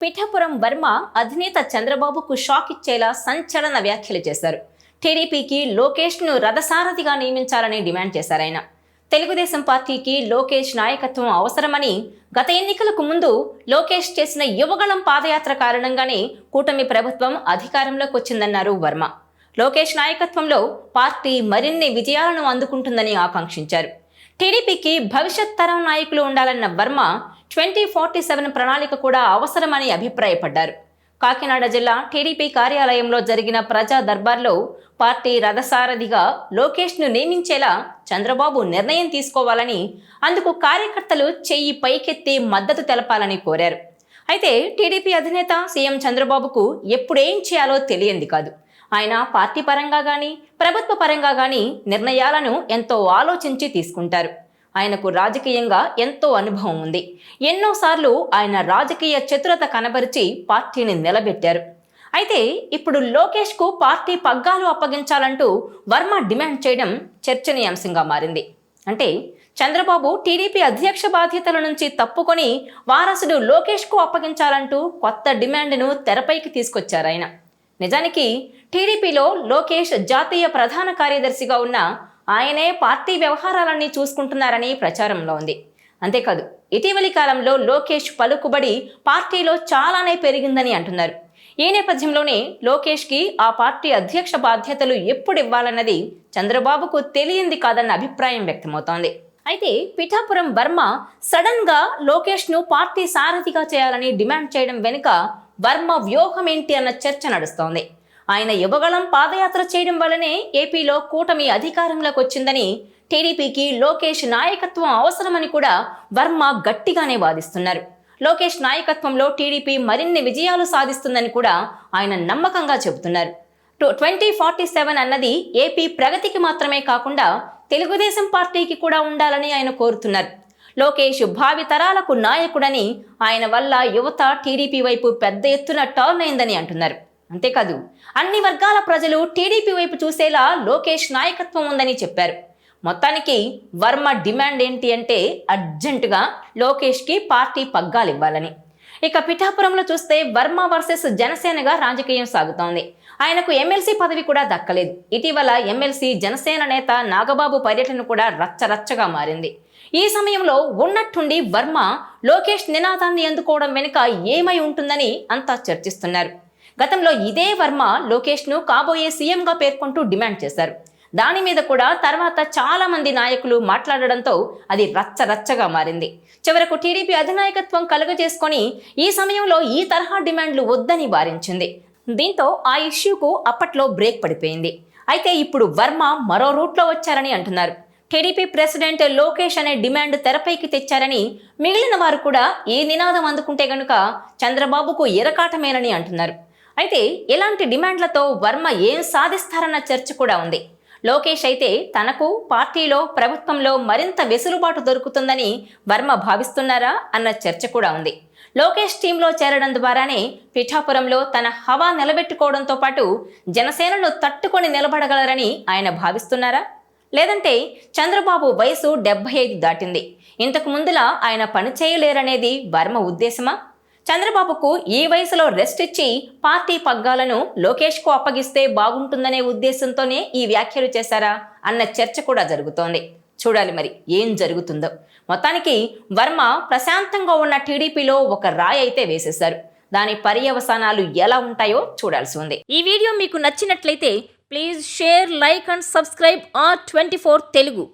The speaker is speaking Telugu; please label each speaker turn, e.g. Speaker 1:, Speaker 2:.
Speaker 1: పిఠాపురం వర్మ అధినేత చంద్రబాబుకు షాక్ ఇచ్చేలా సంచలన వ్యాఖ్యలు చేశారు. టీడీపీకి లోకేష్ను రథసారథిగా నియమించాలని డిమాండ్ చేశారు ఆయన. తెలుగుదేశం పార్టీకి లోకేష్ నాయకత్వం అవసరమని, గత ఎన్నికలకు ముందు లోకేష్ చేసిన యువగళం పాదయాత్ర కారణంగానే కూటమి ప్రభుత్వం అధికారంలోకి వచ్చిందన్నారు వర్మ. లోకేష్ నాయకత్వంలో పార్టీ మరిన్ని విజయాలను అందుకుంటుందని ఆకాంక్షించారు. టీడీపీకి భవిష్యత్ తరం నాయకులు ఉండాలన్న వర్మ 2047 ప్రణాళిక కూడా అవసరమని అభిప్రాయపడ్డారు. కాకినాడ జిల్లా టీడీపీ కార్యాలయంలో జరిగిన ప్రజా దర్బార్లో పార్టీ రథసారథిగా లోకేష్ను నియమించేలా చంద్రబాబు నిర్ణయం తీసుకోవాలని, అందుకు కార్యకర్తలు చెయ్యి పైకెత్తి మద్దతు తెలపాలని కోరారు. అయితే టీడీపీ అధినేత సీఎం చంద్రబాబుకు ఎప్పుడేం చేయాలో తెలియంది కాదు. ఆయన పార్టీ పరంగా కానీ ప్రభుత్వ పరంగా కానీ నిర్ణయాలను ఎంతో ఆలోచించి తీసుకుంటారు. ఆయనకు రాజకీయంగా ఎంతో అనుభవం ఉంది. ఎన్నోసార్లు ఆయన రాజకీయ చతురత కనబరిచి పార్టీని నిలబెట్టారు. అయితే ఇప్పుడు లోకేష్కు పార్టీ పగ్గాలు అప్పగించాలంటూ వర్మ డిమాండ్ చేయడం చర్చనీయాంశంగా మారింది. అంటే చంద్రబాబు టీడీపీ అధ్యక్ష బాధ్యతల నుంచి తప్పుకొని వారసుడు లోకేష్కు అప్పగించాలంటూ కొత్త డిమాండ్ను తెరపైకి తీసుకొచ్చారు ఆయన. నిజానికి టీడీపీలో లోకేష్ జాతీయ ప్రధాన కార్యదర్శిగా ఉన్న ఆయనే పార్టీ వ్యవహారాలన్నీ చూసుకుంటున్నారని ప్రచారంలో ఉంది. అంతేకాదు, ఇటీవలి కాలంలో లోకేష్ పలుకుబడి పార్టీలో చాలానే పెరిగిందని అంటున్నారు. ఈ నేపథ్యంలోనే లోకేష్కి ఆ పార్టీ అధ్యక్ష బాధ్యతలు ఎప్పుడు ఇవ్వాలన్నది చంద్రబాబుకు తెలియంది కాదన్న అభిప్రాయం వ్యక్తమవుతోంది. అయితే పిఠాపురం వర్మ సడన్ గా లోకేష్ను పార్టీ సారథిగా చేయాలని డిమాండ్ చేయడం వెనుక వర్మ వ్యూహం ఏంటి అన్న చర్చ నడుస్తోంది. ఆయన యువగళం పాదయాత్ర చేయడం వల్లనే ఏపీలో కూటమి అధికారంలోకి వచ్చిందని, టీడీపీకి లోకేష్ నాయకత్వం అవసరమని కూడా వర్మ గట్టిగానే వాదిస్తున్నారు. లోకేష్ నాయకత్వంలో టీడీపీ మరిన్ని విజయాలు సాధిస్తుందని కూడా ఆయన నమ్మకంగా చెబుతున్నారు. 2047 అన్నది ఏపీ ప్రగతికి మాత్రమే కాకుండా తెలుగుదేశం పార్టీకి కూడా ఉండాలని ఆయన కోరుతున్నారు. లోకేష్ భావి తరాలకు నాయకుడని, ఆయన వల్ల యువత టీడీపీ వైపు పెద్ద ఎత్తున టర్న్ అయిందని అంటున్నారు. అంతేకాదు, అన్ని వర్గాల ప్రజలు టీడీపీ వైపు చూసేలా లోకేష్ నాయకత్వం ఉందని చెప్పారు. మొత్తానికి వర్మ డిమాండ్ ఏంటి అంటే అర్జెంటుగా లోకేష్కి పార్టీ పగ్గాలు ఇవ్వాలని. ఇక పిఠాపురంలో చూస్తే వర్మ వర్సెస్ జనసేనగా రాజకీయం సాగుతోంది. ఆయనకు ఎమ్మెల్సీ పదవి కూడా దక్కలేదు. ఇటీవల ఎమ్మెల్సీ జనసేన నేత నాగబాబు పర్యటన కూడా రచ్చరచ్చగా మారింది. ఈ సమయంలో ఉన్నట్టుండి వర్మ లోకేష్ నినాదాన్ని అందుకోవడం వెనుక ఏమై ఉంటుందని అంతా చర్చిస్తున్నారు. గతంలో ఇదే వర్మ లోకేష్ను కాబోయే సీఎంగా పేర్కొంటూ డిమాండ్ చేశారు. దాని మీద కూడా తర్వాత చాలా మంది నాయకులు మాట్లాడడంతో అది రచ్చరచ్చగా మారింది. చివరకు టీడీపీ అధినాయకత్వం కలుగజేసుకొని ఈ సమయంలో ఈ తరహా డిమాండ్లు వద్దని వారించింది. దీంతో ఆ ఇష్యూకు అప్పట్లో బ్రేక్ పడిపోయింది. అయితే ఇప్పుడు వర్మ మరో రూట్లో వచ్చారని అంటున్నారు. టీడీపీ ప్రెసిడెంట్ లోకేష్ అనే డిమాండ్ తెరపైకి తెచ్చారని, మిగిలిన వారు కూడా ఈ నినాదం అందుకుంటే గనుక చంద్రబాబుకు ఎరకాటమేనని అంటున్నారు. అయితే ఇలాంటి డిమాండ్లతో వర్మ ఏం సాధిస్తారన్న చర్చ కూడా ఉంది. లోకేష్ అయితే తనకు పార్టీలో ప్రభుత్వంలో మరింత వెసులుబాటు దొరుకుతుందని వర్మ భావిస్తున్నారా అన్న చర్చ కూడా ఉంది. లోకేష్ టీంలో చేరడం ద్వారానే పిఠాపురంలో తన హవా నిలబెట్టుకోవడంతో పాటు జనసేనను తట్టుకొని నిలబడగలరని ఆయన భావిస్తున్నారా? లేదంటే చంద్రబాబు వయసు 75 దాటింది, ఇంతకు ముందులా ఆయన పని చేయలేరనేది వర్మ ఉద్దేశమా? చంద్రబాబుకు ఈ వయసులో రెస్ట్ ఇచ్చి పార్టీ పగ్గాలను లోకేష్కు అప్పగిస్తే బాగుంటుందనే ఉద్దేశంతోనే ఈ వ్యాఖ్యలు చేశారా అన్న చర్చ కూడా జరుగుతోంది. చూడాలి మరి ఏం జరుగుతుందో. మొత్తానికి వర్మ ప్రశాంతంగా ఉన్న టీడీపీలో ఒక రాయి అయితే వేసేశారు. దాని పర్యవసానాలు ఎలా ఉంటాయో చూడాల్సి ఉంది. ఈ వీడియో మీకు నచ్చినట్లయితే please share, like and subscribe R24 Telugu.